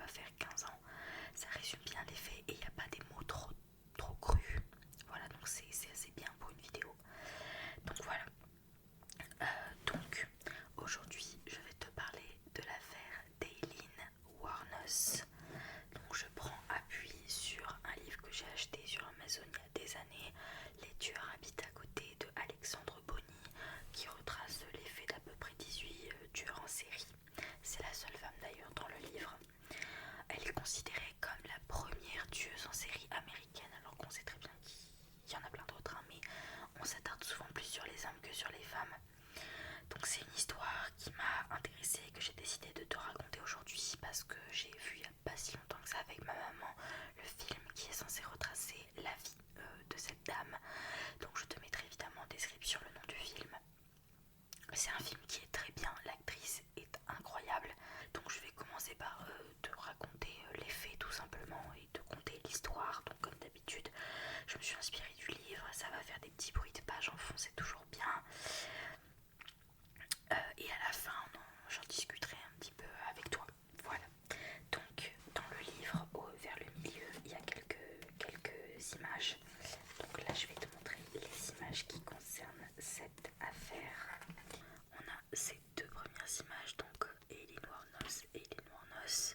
pas faire 15 ans. Ça résume bien les faits et il n'y a pas des mots trop crus. Voilà, donc c'est assez bien pour une vidéo. Donc voilà. Donc aujourd'hui je vais te parler de l'affaire Daylin Warnes. Donc je prends appui sur un livre que j'ai acheté sur Amazon il y a des années, Les tueurs habitent à côté de Alexandre Bonny, qui retrace les faits d'à peu près 18 tueurs en série. C'est la seule femme d'ailleurs dans le livre. Elle est considérée comme la première tueuse en série américaine, alors qu'on sait très bien qu'il y en a plein d'autres, hein, mais on s'attarde souvent plus sur les hommes que sur les femmes. Donc c'est une histoire qui m'a intéressée et que j'ai décidé de te raconter aujourd'hui parce que j'ai vu il n'y a pas si longtemps que ça avec ma maman le film qui est censé retracer la vie de cette dame. Donc je te mettrai évidemment en description le nom du film. C'est un film qui est très bien, l'actrice est incroyable. Donc je vais commencer par te raconter les faits tout simplement et te conter l'histoire. Donc comme d'habitude, je me suis inspirée du livre, ça va faire des petits bruits de pages en fond, c'est toujours bien. Et à la fin, j'en discuterai un petit peu avec toi. Voilà. Donc dans le livre, vers le milieu, il y a quelques images. Donc là, je vais te montrer les images qui concernent cette affaire. On a ces deux premières images, donc Daylin Warnes.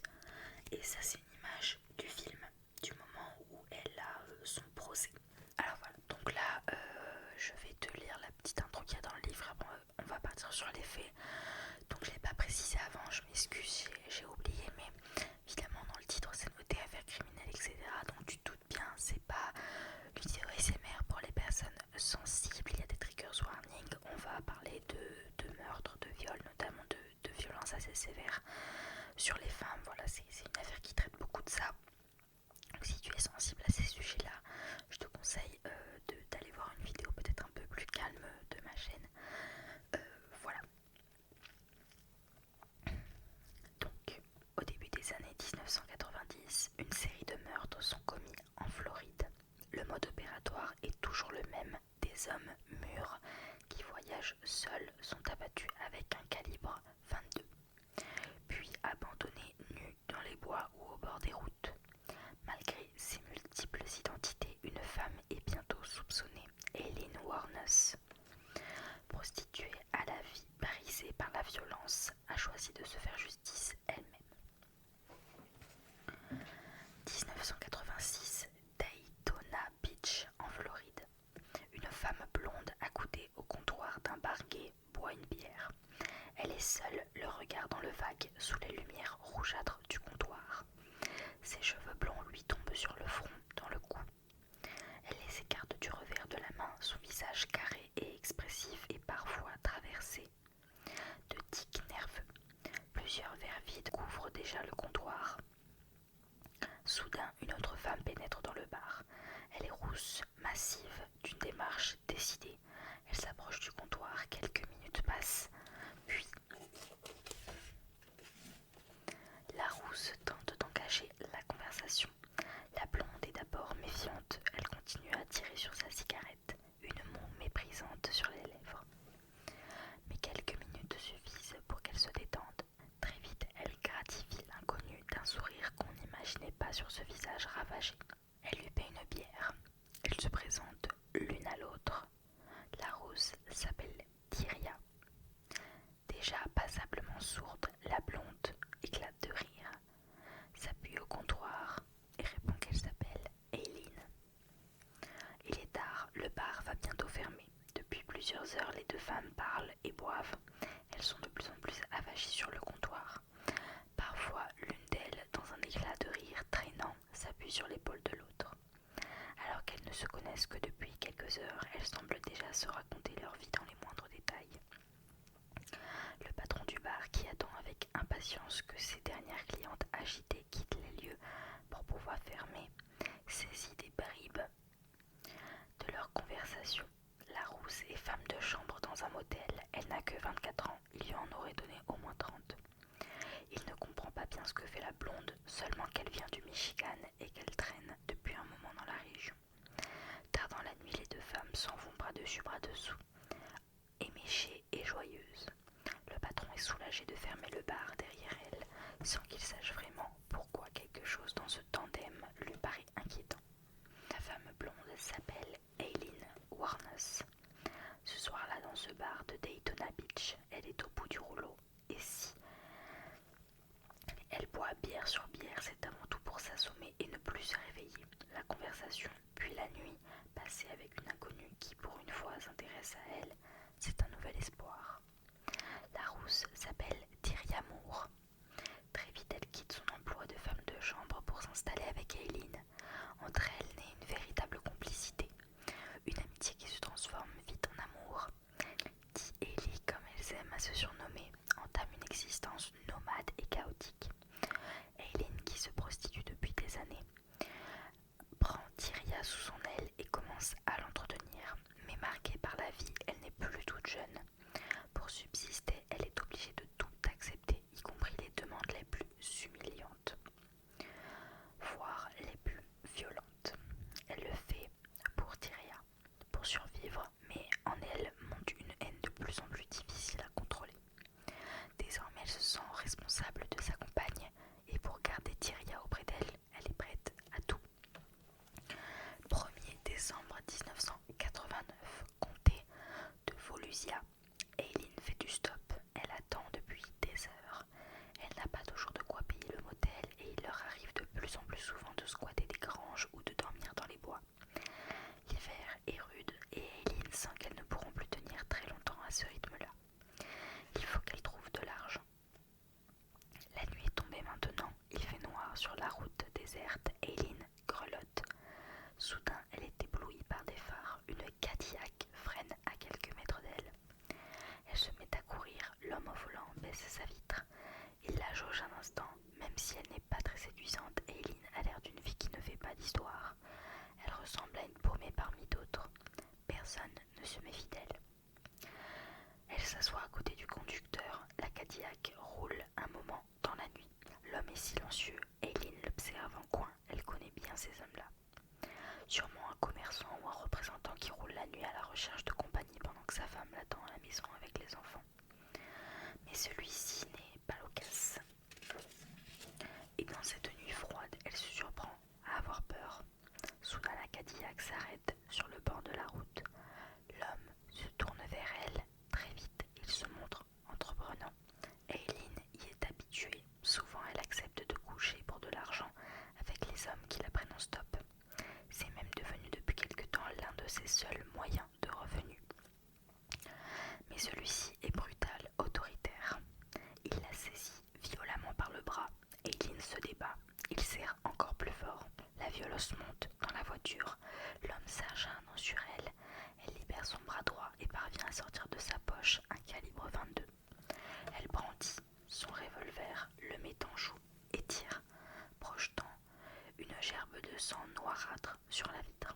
Et ça, c'est une image du film, du moment où elle a son procès. Alors voilà, donc là, je vais te lire la petite intro qu'il y a dans le livre. Après, on va partir sur les faits. Donc je ne l'ai pas précisé avant, je m'excuse, j'ai oublié, mais évidemment dans le titre c'est noté affaire criminelle, etc. Donc tu te doutes bien, c'est pas une vidéo ASMR pour les personnes sensibles, il y a des triggers warning. On va parler de meurtre, de viol, notamment de violences assez sévères sur les femmes. Voilà, c'est une affaire qui traite beaucoup de ça. Donc si tu es sensible à ces sujets-là, je te conseille d'aller voir une vidéo peut-être un peu plus calme de ma chaîne. Voilà. Donc, au début des années 1990, une série de meurtres sont commis en Floride. Le mode opératoire est toujours le même. Des hommes mûrs qui voyagent seuls sont abattus avec un calibre 22, puis abandonnés nus dans les bois ou au bord des routes. Malgré ses multiples identités, une femme est bientôt soupçonnée, Daylin Warnes. Prostituée à la vie brisée par la violence, a choisi de se faire justice elle-même. 1986, Daytona Beach en Floride. Une femme blonde accoudée au comptoir d'un bar gay boit une bière. Elle est seule, le regard dans le vague, sous les lumières rougeâtres du comptoir. Ses cheveux blonds lui tombent sur le front, dans le cou. Elle les écarte du revers de la main, son visage carré et expressif est parfois traversé de tics nerveux. Plusieurs verres vides couvrent déjà le comptoir. Soudain, une autre femme pénètre dans le bar. Elle est rousse, massive, d'une démarche décidée. Elle s'approche du comptoir, quelques minutes passent, puis la rousse tente d'engager la conversation. La blonde est d'abord méfiante, elle continue à tirer sur sa cigarette, une moue méprisante sur les lèvres. Mais quelques minutes suffisent pour qu'elle se détende. Très vite, elle gratifie l'inconnu d'un sourire qu'on n'imaginait pas sur ce visage ravagé. Elle lui paie une bière. Elles se présentent l'une à l'autre. La rousse s'appelle Tyria. Déjà passablement sourde, la blonde éclate de rire, s'appuie au comptoir et répond qu'elle s'appelle Daylin. Il est tard, le bar va bientôt fermer. Depuis plusieurs heures, les deux femmes parlent et boivent. Elles sont de plus en plus avachies sur le comptoir. Parfois, l'une d'elles, dans un éclat de rire traînant, s'appuie sur l'épaule de l'autre. Alors qu'elles ne se connaissent que depuis quelques heures, elles semblent déjà se raconter leur vie dans les moindres détails. Le patron du bar, qui attend avec impatience que ses dernières clientes agitées quittent les lieux pour pouvoir fermer, saisit des bribes de leur conversation. La rousse est femme de chambre dans un motel. Elle n'a que 24 ans, il lui en aurait donné au moins 30. Il ne comprend pas bien ce que fait la blonde, seulement qu'elle vient du Michigan et qu'elle traîne depuis un moment dans la région. Tard dans la nuit, les deux femmes s'en vont bras dessus bras dessous, éméchées et joyeuses. Le patron est soulagé de fermer le bar derrière elle, sans qu'il sache vraiment pourquoi quelque chose dans ce tandem lui paraît inquiétant. La femme blonde s'appelle Aileen Wuornos. Ce soir-là, dans ce bar de Daytona Beach, elle est au bout du rouleau. Et si elle boit bière sur bière, c'est avant tout pour s'assommer et ne plus se réveiller. La conversation, puis la nuit, passée avec une inconnue qui, pour une fois, s'intéresse à elle, c'est un nouvel espoir. La rousse s'appelle Tyria Moore. Très vite, elle quitte son emploi de femme de chambre pour s'installer avec Aileen. Entre elles naît une véritable complicité, une amitié qui se transforme vite en amour. Dee et Lee, comme elles aiment à se surnommer, entament une existence nomade et chaotique. Aileen, qui se prostitue depuis des années, prend Tyria sous son aile et commence à l'entretenir. Mais marquée par la vie, elle n'est plus toute jeune. Pour subsister, elle est obligée de tout accepter, y compris les demandes les plus humiliantes, voire les plus violentes. Elle le fait pour Tyria, pour survivre, mais en elle monte une haine de plus en plus difficile à contrôler. Désormais, elle se sent responsable de sa compagne, et pour garder Tyria auprès d'elle, elle est prête à tout. 1er décembre 1989, comté de Volusia. Aileen fait du stop. Elle attend depuis des heures. Elle n'a pas toujours de quoi payer le motel et il leur arrive de plus en plus souvent de squatter des granges ou de dormir dans les bois. L'hiver est rude et Aileen sent qu'elles ne pourront plus tenir très longtemps à ce rythme-là. Il faut qu'elle trouve de l'argent. La nuit est tombée maintenant. Il fait noir sur la route déserte. Aileen grelotte. Soudain, elle est éblouie par des phares. Une Cadillac freine à quelques mètres d'elle. Elle se met à courir. L'homme au volant baisse sa vitre. Il la jauge un instant. Même si elle n'est pas très séduisante, Aileen a l'air d'une fille qui ne fait pas d'histoire. Elle ressemble à une paumée parmi d'autres. Personne ne se méfie d'elle. Elle s'assoit à côté du conducteur. La Cadillac roule un moment dans la nuit. L'homme est silencieux. Aileen l'observe en coin. Elle connaît bien ces hommes-là. Sûrement un commerçant ou un représentant qui roule la nuit à la recherche de compagnie pendant que sa femme l'attend à la maison avec les enfants. Mais celui-ci n'est pas loquace. Et dans cette nuit froide, elle se surprend à avoir peur. Soudain, la Cadillac s'arrête sur le bord de la route. L'homme se tourne vers elle. Très vite, il se montre entreprenant. Aileen y est habituée. Souvent, elle accepte de coucher pour de l'argent avec les hommes qui la prennent en stop. C'est même devenu depuis quelque temps l'un de ses seuls moyens de revenus. Mais celui-ci est brutal, autoritaire. Il la saisit violemment par le bras. Aileen se débat. Il serre encore plus fort. La violence monte dans la voiture. L'homme serge un nom sur elle. Elle libère son bras droit et parvient à sortir de sa poche un calibre 22. Elle brandit son revolver, le met en joue et tire, projetant une gerbe de sang noirâtre sur la vitre.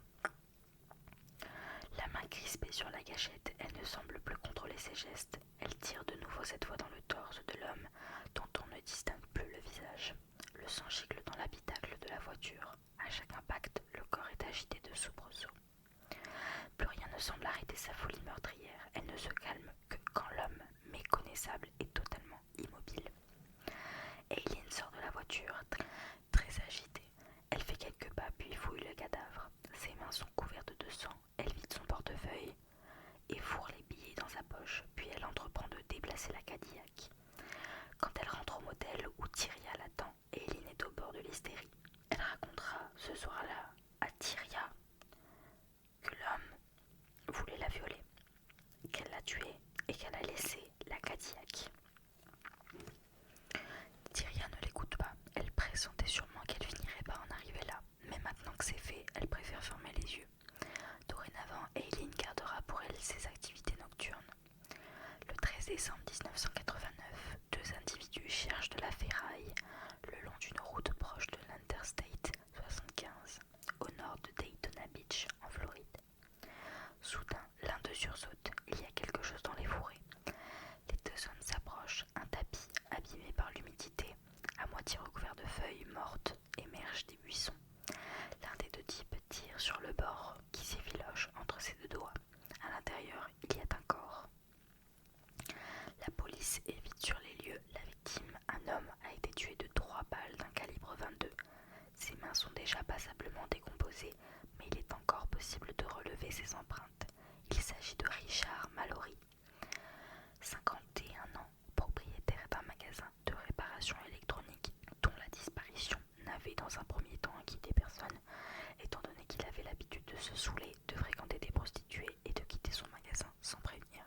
La main crispée sur la gâchette, elle ne semble plus contrôler ses gestes. Elle tire de nouveau cette fois dans le torse de l'homme dont on ne distingue plus le visage. Le sang gicle dans l'habitacle de la voiture. À chaque impact, le corps est agité de soubresauts. Plus rien ne semble arrêter sa folie meurtrière. Elle ne se calme que quand l'homme méconnaissable est totalement immobile. Aileen sort de la voiture, très agitée. Elle fait quelques pas puis fouille le cadavre. Ses mains sont couvertes de sang. Elle vide son portefeuille et fourre les billets dans sa poche. Puis elle entreprend de déplacer la Cadillac. Quand elle rentre au motel où Tyria l'attend, Aileen est au bord de l'hystérie. Elle racontera ce soir-là à Tyria que l'homme voulait la violer, qu'elle l'a tuée et qu'elle a laissé la Cadillac. Tyria ne l'écoute pas. Elle pressentait sûrement qu'elle finirait par en arriver là. Mais maintenant que c'est fait, elle préfère fermer les yeux. Dorénavant, Aileen gardera pour elle ses activités nocturnes. Le 13 décembre 1989, deux individus cherchent de la ferraille le long d'une route proche de l'Interstate 75, au nord de Daytona Beach, en Floride. Soudain, l'un d'eux sursaute. Il y a quelque chose dans les fourrés. Les deux hommes s'approchent. Un tapis, abîmé par l'humidité, à moitié recouvert de feuilles mortes, sont déjà passablement décomposées, mais il est encore possible de relever ses empreintes. Il s'agit de Richard Mallory, 51 ans, propriétaire d'un magasin de réparation électronique dont la disparition n'avait dans un premier temps inquiété personne, étant donné qu'il avait l'habitude de se saouler, de fréquenter des prostituées et de quitter son magasin sans prévenir.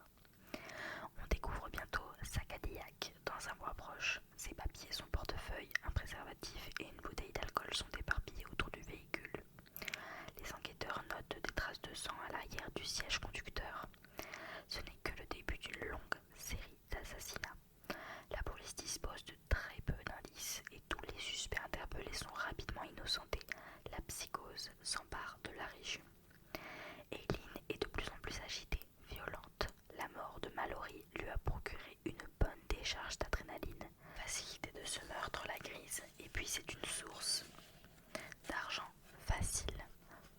On découvre bientôt sa Cadillac dans un bois proche. Ses papiers, son portefeuille, un préservatif et une bouteille d'alcool sont éparpillés autour du véhicule. Les enquêteurs notent des traces de sang à l'arrière du siège conducteur. Ce n'est que le début d'une longue série d'assassinats. La police dispose de très peu d'indices et tous les suspects interpellés sont rapidement innocentés. La psychose s'empare de la région. Eileen est de plus en plus agitée, violente. La mort de Mallory lui a procuré une bonne décharge d'adrénaline. Facilité de ce meurtre la grise, et puis c'est une source d'argent facile,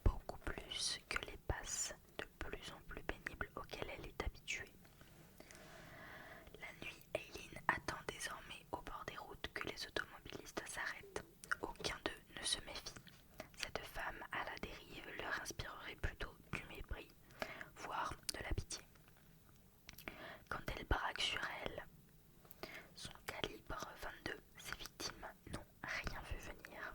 beaucoup plus que les passes de plus en plus pénibles auxquelles elle est habituée. La nuit, Eileen attend désormais au bord des routes que les automobilistes s'arrêtent. Aucun d'eux ne se méfie. Cette femme à la dérive leur inspirerait plutôt du mépris, voire de la pitié. Quand elle braque sur elle, son calibre 22, ses victimes n'ont rien vu venir.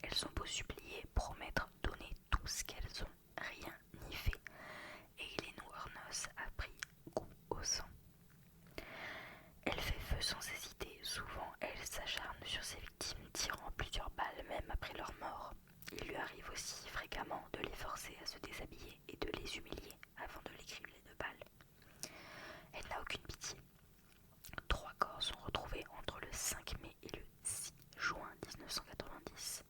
Elles ont beau supplier, promettre, donner tout ce qu'elles ont, rien n'y fait. Et Eileen Wuornos a pris goût au sang. Elle fait feu sans hésiter. Souvent, elle s'acharne sur ses victimes, tirant plusieurs balles même après leur mort. Il lui arrive aussi fréquemment de les forcer à se déshabiller et de les humilier avant de les cribler de balles. Elle n'a aucune pitié. 3 corps sont retrouvés entre le 5 mai et le 6 juin 1990,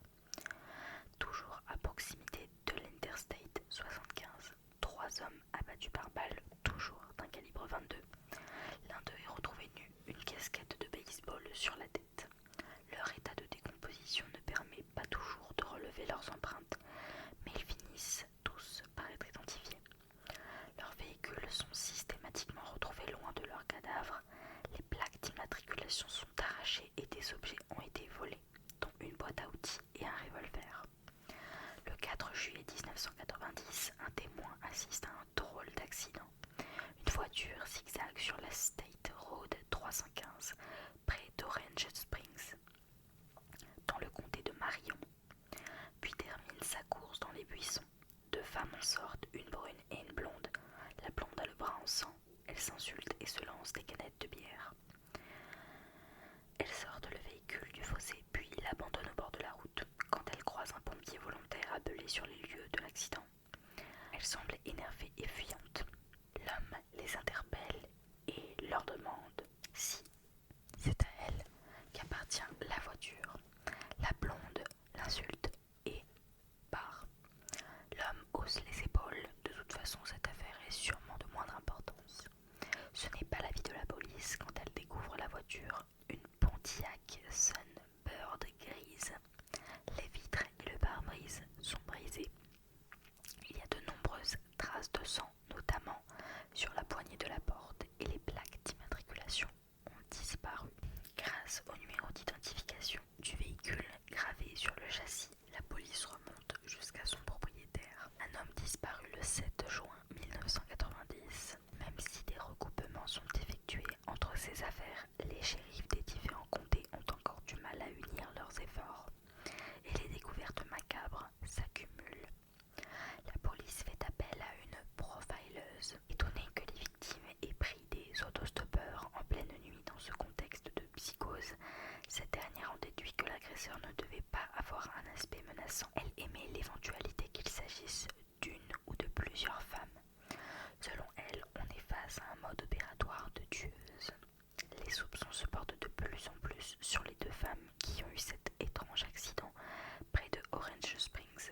toujours à proximité de l'Interstate 75. 3 hommes abattus par balle, toujours d'un calibre 22. L'un d'eux est retrouvé nu, une casquette de baseball sur la tête. Leur état de décomposition ne permet pas toujours de relever leurs empreintes, mais ils finissent tous par être identifiés. Leurs véhicules sont systématiquement retrouvés loin de leurs cadavres. Les plaques d'immatriculation sont arrachées et des objets ont été volés, dont une boîte à outils et un revolver. Le 4 juillet 1990, un témoin assiste à un drôle d'accident. Une voiture zigzague sur la State Road 315, près d'Orange Springs, dans le comté de Marion, puis termine sa course dans les buissons. 2 femmes en sortent, une brune et une blonde. La blonde a le bras en sang. Elle s'insulte et se lance des canettes de bière. Elle sort le véhicule du fossé, puis l'abandonne au bord de la route. Quand elle croise un pompier volontaire appelé sur les lieux de l'accident, elle semble énervée et fuyante. L'homme les interpelle et leur demande si c'est à elle qu'appartient la voiture. La blonde l'insulte et part. L'homme hausse les épaules. De toute façon, cette affaire est sûrement de moindre importance. Ce n'est pas l'avis de la police quand elle découvre la voiture, une Pontiac Sunbird grise. Les vitres et le pare-brise sont brisés. Il y a de nombreuses traces de sang, notamment sur la poignée de la porte, et les plaques d'immatriculation ont disparu. Grâce au numéro d'identification du véhicule gravé sur le châssis, la police remonte jusqu'à son propriétaire, un homme disparu le 7 juin 1990. Même si des recoupements sont effectués entre ces affaires, les shérifs des différents comtés ont encore du mal à unir leurs efforts, et les découvertes macabres s'accumulent. La police fait appel à une profileuse. Étonnée que les victimes aient pris des autostoppeurs en pleine nuit dans ce contexte de psychose, cette dernière en déduit que l'agresseur ne devait pas avoir un aspect menaçant. Elle émet l'éventualité qu'il s'agisse d'une ou de plusieurs femmes. Selon elle, on est face à un mode opératoire de tueuse. Les soupçons se portent de plus en plus sur les 2 femmes qui ont eu cet étrange accident près de Orange Springs.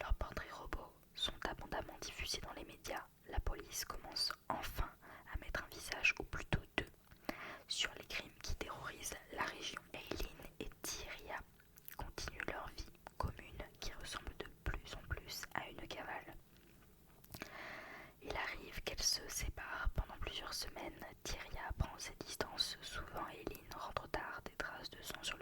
Leurs portraits robots sont abondamment diffusés dans les médias. La police commence enfin à mettre un visage, ou plutôt 2, sur les crimes qui terrorisent la région. Eileen et Tyria continuent leur vie commune qui ressemble de plus en plus à une cavale. Il arrive qu'elles se séparent pendant plusieurs semaines. Tyria prend ses distances. Souvent, Eileen rentre tard, des traces de sang sur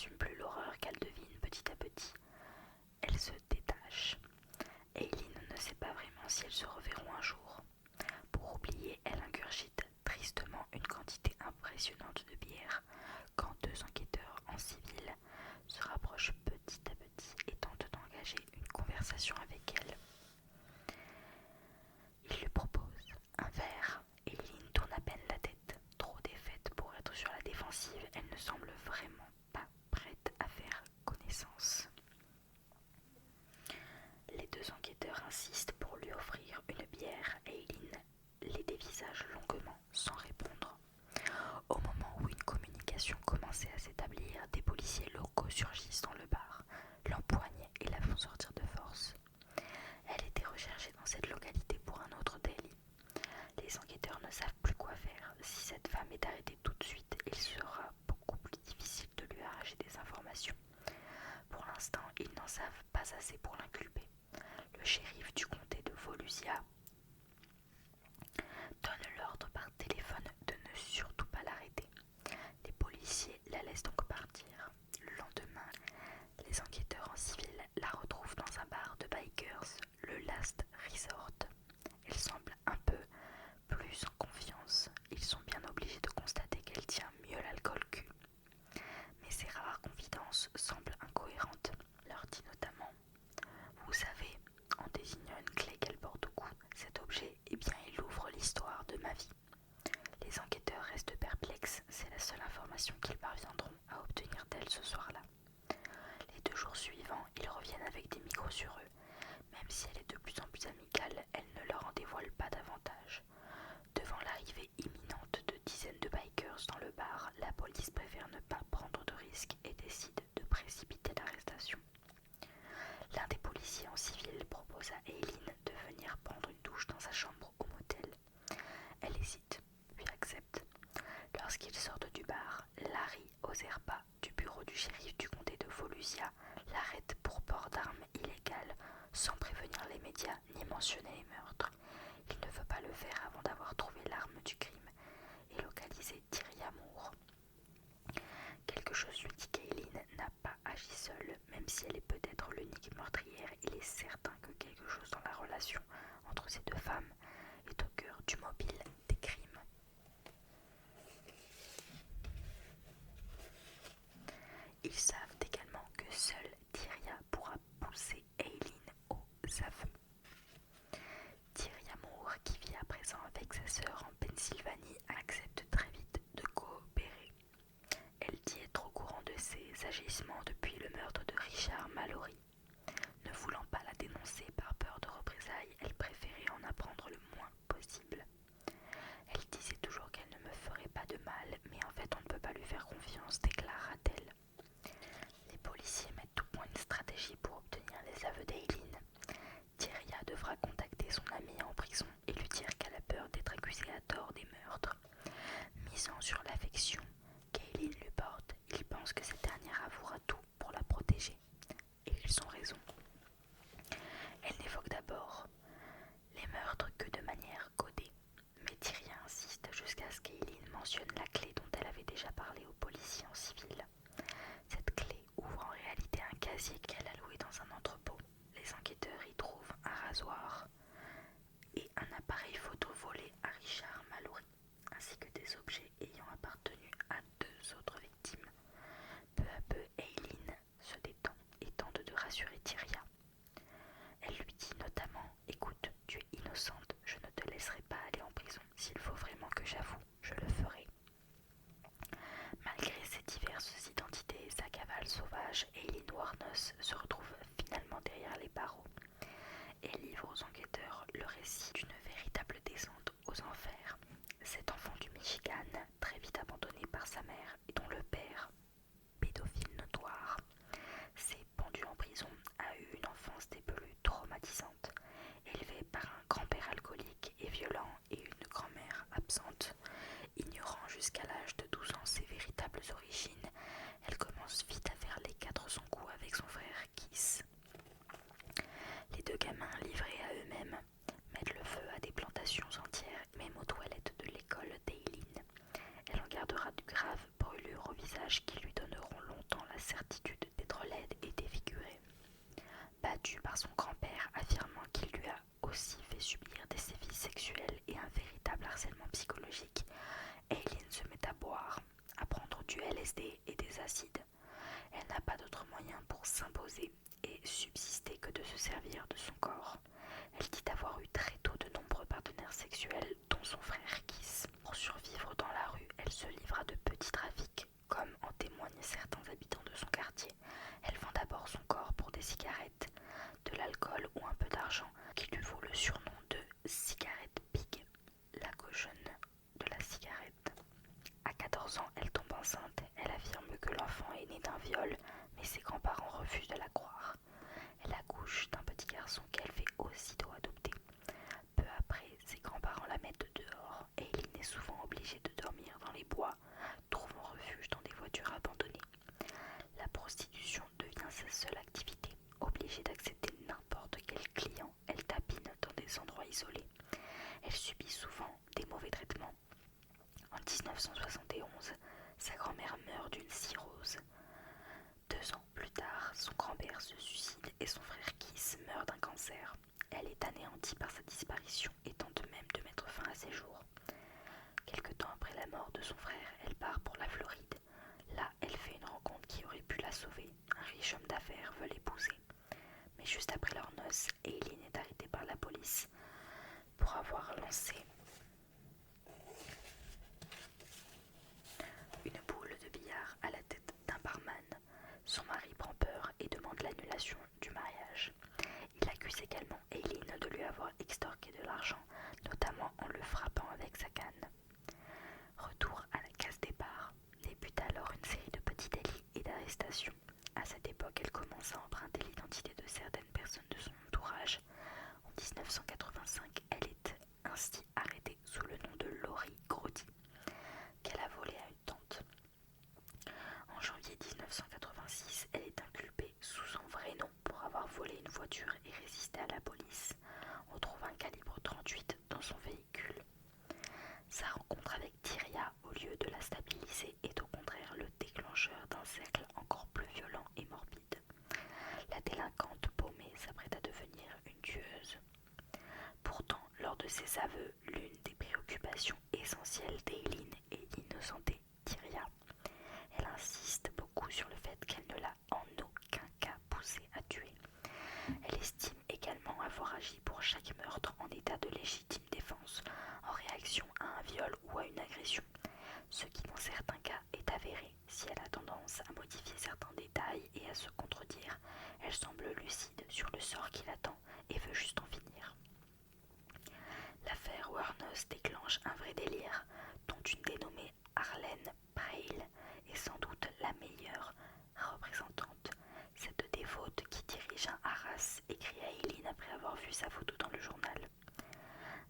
n'assume plus l'horreur qu'elle devine petit à petit. Elle se détache. Eileen ne sait pas vraiment si elles se reverront un jour. Pour oublier, elle ingurgite tristement une quantité impressionnante de bière quand deux enquêteurs en civil se rapprochent petit à petit et tentent d'engager une conversation avec elle. Ils lui proposent un verre. Eileen tourne à peine la tête. Trop défaite pour être sur la défensive, elle ne semble vraiment pas prête à faire connaissance. Les deux enquêteurs insistent pour lui offrir une bière et Eileen les dévisage longuement sans répondre. Au moment où une communication commençait à s'établir, des policiers locaux surgissent dans le bar, l'empoignent et la font sortir de force. Elle était recherchée dans cette localité pour un autre délit. Les enquêteurs ne savent plus quoi faire. Si cette femme est arrêtée tout de suite, il sera beaucoup plus difficile de lui arracher des informations. Pour l'instant, ils n'en savent pas assez pour l'inculper. Le shérif du comté de Volusia donne l'ordre par téléphone de ne surtout pas l'arrêter. Les policiers la laissent donc partir. Le lendemain, les enquêteurs en civil la retrouvent dans un bar de bikers, le Last Resort. Elle semble un peu plus en confiance. Ils sont bien obligés de constater qu'elle tient mieux l'alcool qu'eux. Mais ses rares confidences semblent incohérentes. Leur dit notamment: vous savez, en désignant une clé qu'elle porte au cou, cet objet, eh bien, il ouvre l'histoire de ma vie. Les enquêteurs restent perplexes, c'est la seule information qu'ils parviendront à obtenir d'elle ce soir-là. Les 2 jours suivants, ils reviennent avec des micros sur eux. Même si elle est de plus en plus amicale, elle ne leur en dévoile pas davantage. Devant l'arrivée imminente de dizaines de bikers dans le bar, la police préfère ne pas prendre de risques et décide de précipiter l'arrestation. L'un des policiers en civil propose à Eileen de venir prendre une douche dans sa chambre au motel. Elle hésite, puis accepte. Lorsqu'ils sortent du bar, Larry Ozerpa, du bureau du shérif du comté de Volusia, l'arrête pour port d'armes illégales, sans prévenir les médias ni mentionner les meurtres. Il ne veut pas le faire avant d'avoir trouvé l'arme du crime et localisé Thierry Amour. Quelque chose lui dit qu'Eileen n'a pas agi seule, même si elle est peut-être l'unique meurtrière. Il est certain que quelque chose dans la relation entre ces deux femmes est au cœur du mobile des crimes. Ils savent également que seule Tyria pourra pousser Eileen aux aveux. Thierry Amour, qui vit à présent avec sa sœur en Pennsylvanie, accepte très vite de coopérer. Elle dit être au courant de ses agissements depuis le meurtre de Richard Mallory. Ne voulant pas la dénoncer par peur de représailles, elle préférait en apprendre le moins possible. Elle disait toujours qu'elle ne me ferait pas de mal, mais en fait on ne peut pas lui faire confiance, déclara-t-elle. Les policiers mettent tout point une stratégie pour obtenir les aveux d'Eileen. Tyria devra contacter son amie en prison et lui dire qu'elle a peur d'être accusée à tort des meurtres. Misant sur l'affection qu'Eileen lui porte, il pense que cette dernière avouera tout pour la protéger. Et ils ont raison. Elle n'évoque d'abord les meurtres que de manière codée, mais Tyria insiste jusqu'à ce qu'Eileen mentionne la clé dont elle avait déjà parlé aux policiers en civil. s'imposer et subsistait que de se servir de son corps. Elle dit avoir eu très tôt de nombreux partenaires sexuels, dont son frère Kiss. Pour survivre dans la rue, elle se livra de petits trafics, comme en témoignent certains habitants de son quartier. Elle vend d'abord son corps pour des cigarettes, de l'alcool ou un peu d'argent, qui lui vaut le surnom de cigarette pig, la cochonne de la cigarette. À 14 ans, elle tombe enceinte. Elle affirme que l'enfant est né d'un viol, mais ses grands-parents refusent de la croire. Elle accouche d'un petit garçon qu'elle fait aussitôt adopter. Peu après, ses grands-parents la mettent dehors et Eileen est souvent obligée de dormir dans les bois, trouvant refuge dans des voitures abandonnées. La prostitution devient sa seule activité. Obligée d'accepter n'importe quel client, elle tapine dans des endroits isolés. Elle subit souvent des mauvais traitements. En 1971, sa grand-mère meurt d'une cirrhose. 2 ans plus tard, son grand-père se suicide et son frère Kiss meurt d'un cancer. Elle est anéantie par sa disparition et tente même de mettre fin à ses jours. Quelque temps après la mort de son frère, elle part pour la Floride. Là, elle fait une rencontre qui aurait pu la sauver. Un riche homme d'affaires veut l'épouser. Mais juste après leurs noces, Eileen est arrêtée par la police pour avoir lancé une boule de billard à la tête d'un barman. Son mari prend peur et demande l'annulation du mariage. Il accuse également Eileen de lui avoir extorqué de l'argent, notamment en le frappant avec sa canne. Retour à la case départ. Débute alors une série de petits délits et d'arrestations. À cette époque, elle commence à emprunter l'identité de certaines personnes de son entourage. En 1985, elle est ainsi arrêtée sous le nom de Laurie Grody, qu'elle a volé à une tante. En janvier 1986, elle est inculpée sous son vrai nom pour avoir volé une voiture et résisté à la police. On trouve un calibre 38 dans son véhicule. Sa rencontre avec Tyria, au lieu de la stabiliser, est au contraire le déclencheur d'un cercle encore plus violent et morbide. La délinquante paumée s'apprête à devenir une tueuse. Pourtant, lors de ses aveux, l'une des préoccupations essentielles d'Eileen est d'innocenter Tyria. Elle insiste beaucoup sur le fait qu'elle ne l'a en aucun cas poussée à tuer. Elle estime également avoir agi pour chaque meurtre en état de légitime défense, en réaction à un viol ou à une agression, ce qui dans certains cas est avéré. Si elle a tendance à modifier certains détails et à se contredire, elle semble lucide sur le sort qui l'attend et veut juste en finir. L'affaire Wuornos déclenche un vrai délire, dont une dénommée Arlene Preil est sans doute la meilleure représentante. Cette dévote qui dirige un haras écrit à Eileen après avoir vu sa photo dans le journal.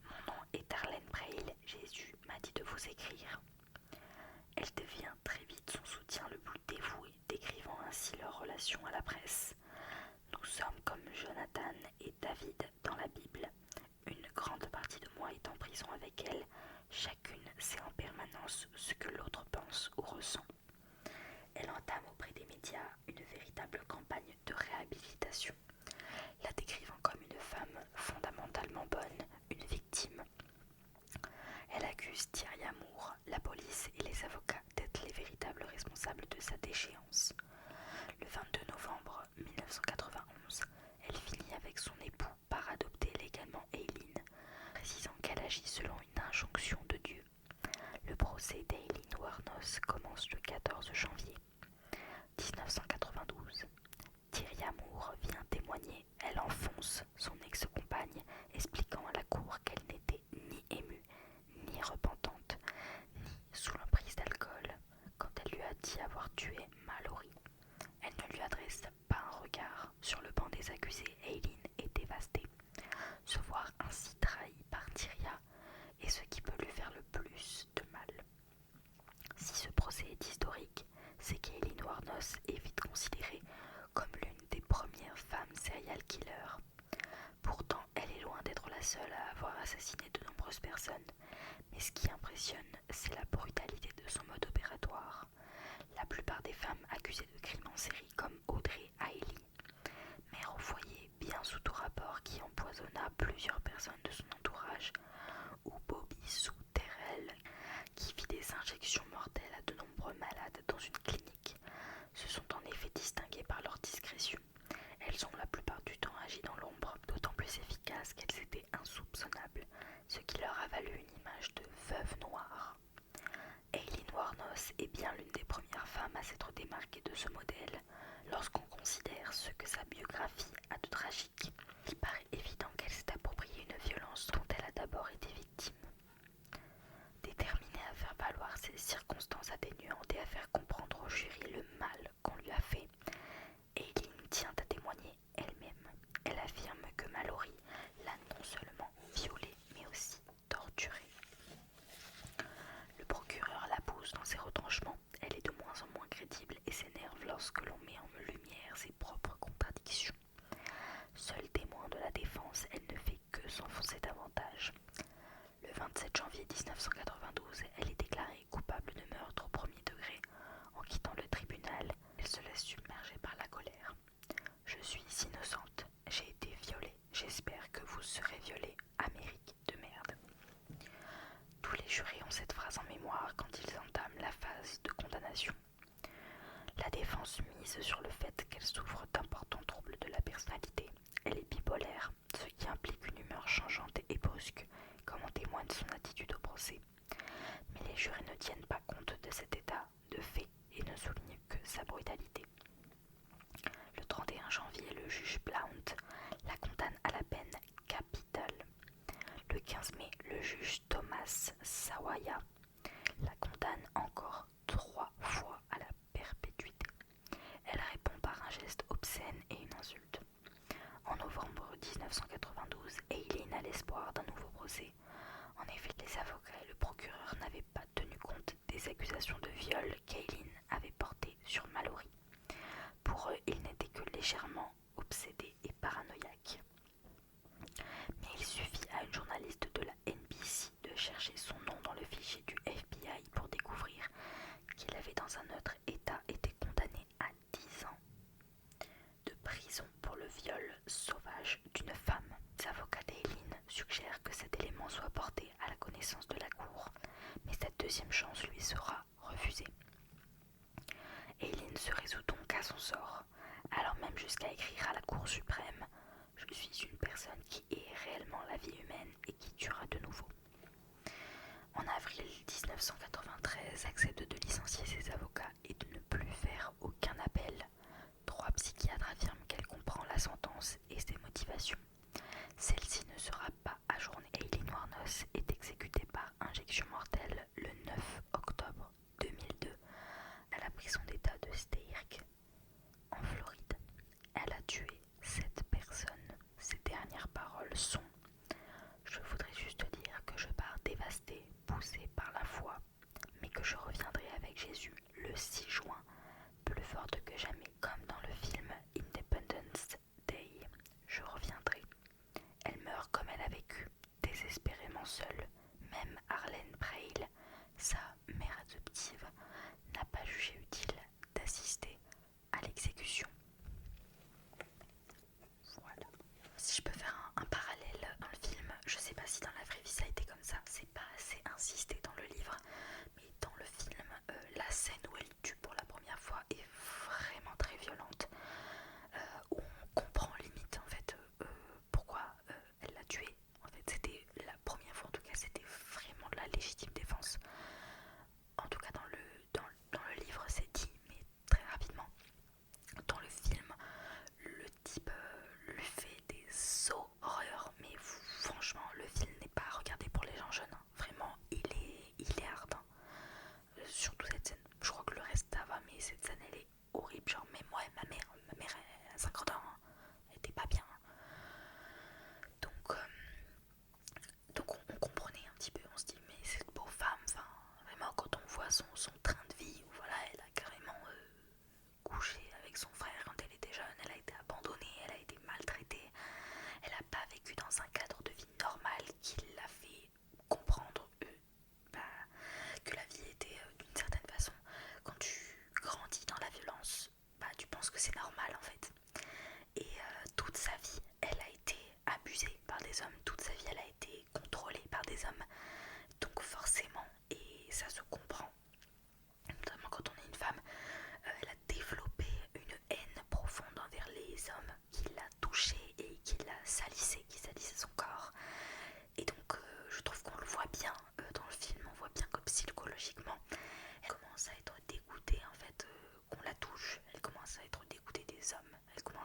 Mon nom est Arlene Preil, Jésus m'a dit de vous écrire. Elle devient très vite son soutien le plus dévoué, décrivant ainsi leur relation à la presse. Nous sommes comme Jonathan et David dans la Bible. Une grande partie de moi est en prison avec elle. Chacune sait en permanence ce que l'autre pense ou ressent. Elle entame auprès des médias une véritable campagne de réhabilitation, la décrivant comme une femme fondamentalement bonne, une victime. Elle accuse Tyria Moore, la police et les avocats d'être les véritables responsables de sa déchéance. Le 22 novembre 1991, elle finit avec son époux par adopter légalement Eileen, précisant qu'elle agit selon une injonction de Dieu. Le procès d'Eileen Wuornos commence le 14 janvier 1992. Tyria Moore vient témoigner. Elle enfonce son ex-compagne, expliquant à la cour qu'elle n'était ni émue, ni repentante, ni sous l'emprise d'alcool quand elle lui a dit avoir tué Mallory. Elle ne lui adresse pas un regard. Sur le banc des accusés, Eileen est dévastée. Se voir ainsi trahie par Tyria est ce qui peut lui faire le plus de mal. Si ce procès est historique, c'est qu'Eileen Wuornos est vite considérée comme l'une des premières femmes serial killers. Pourtant, elle est loin d'être la seule à avoir assassiné de nombreuses personnes. Mais ce qui impressionne, c'est la brutalité de son mode opératoire. La plupart des femmes accusées de crimes en série, comme Audrey Hailey, mère au foyer bien sous tout rapport qui empoisonna plusieurs personnes de son entourage, ou Bobby Sue Terrell, qui fit des injections mortelles à de nombreux malades dans une clinique, se sont en effet distinguées par leur discrétion. considère ce que sa biographie a de tragique, il paraît évident qu'elle s'est appropriée une violence dont elle a d'abord été victime. Déterminée à faire valoir ces circonstances atténuantes et à faire comprendre au jury le mal qu'on lui a fait, Aileen tient à témoigner elle-même. Elle affirme que Mallory l'a non seulement violée mais aussi torturée. Le procureur la pousse dans ses retranchements. Elle est de moins en moins crédible et s'énerve lorsque l'on met en lumière ses propres contradictions. Seule témoin de la défense, elle ne fait que s'enfoncer davantage. Le 27 janvier 1992, elle est déclarée coupable de meurtre au premier degré. En quittant le tribunal, elle se laisse submerger par la colère. « Je suis innocente, j'ai été violée, j'espère que vous serez violée, Amérique de merde. » Tous les jurés ont cette phrase en mémoire quand ils entament la phase de condamnation. La défense mise sur le fait qu'elle souffre d'importants troubles de la personnalité. Elle est bipolaire, ce qui implique une humeur changeante et brusque, comme en témoigne son attitude au procès. Mais les jurés ne tiennent pas compte de cet état de fait et ne soulignent que sa brutalité. Le 31 janvier, le juge Blount la condamne à la peine capitale. Le 15 mai, le juge Thomas Sawaya la condamne encore 3 fois à la perpétuité. Elle répond par un geste obscène et une insulte. En novembre 1992, Aileen a l'espoir d'un nouveau procès. En effet, les avocats et le procureur n'avaient pas tenu compte des accusations de viol qu'Aileen avait portées sur Mallory. Pour eux, il n'était que légèrement obsédé et paranoïaque. Mais il suffit à une journaliste de la NBC de chercher son nom dans le fichier du FBI pour découvrir qu'il avait dans un autre état été condamné à 10 ans de prison pour le viol sauvage d'une femme. Les avocats d'Aileen suggèrent que cet élément soit porté à la connaissance de la cour, mais cette deuxième chance lui sera refusée. Aileen se résout donc à son sort, allant même jusqu'à écrire à la Cour suprême « Je suis une personne qui hait réellement la vie humaine et qui tuera de nouveau ». En avril 1993, accepte de licencier ses avocats et de ne plus faire aucun appel. 3 psychiatres affirment qu'elle comprend la sentence et ses motivations. Celle-ci ne sera pas ajournée. Aileen Wuornos est exécutée par injection mortelle le 9 octobre 2002 à la prison d'État de Steyr, en Floride. Elle a tué 7 personnes. Ses dernières paroles sont « Je voudrais juste dire que je pars dévastée, poussée par la foi, mais que je reviendrai avec Jésus le 6 juin, plus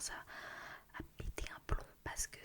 commence à péter un plomb parce que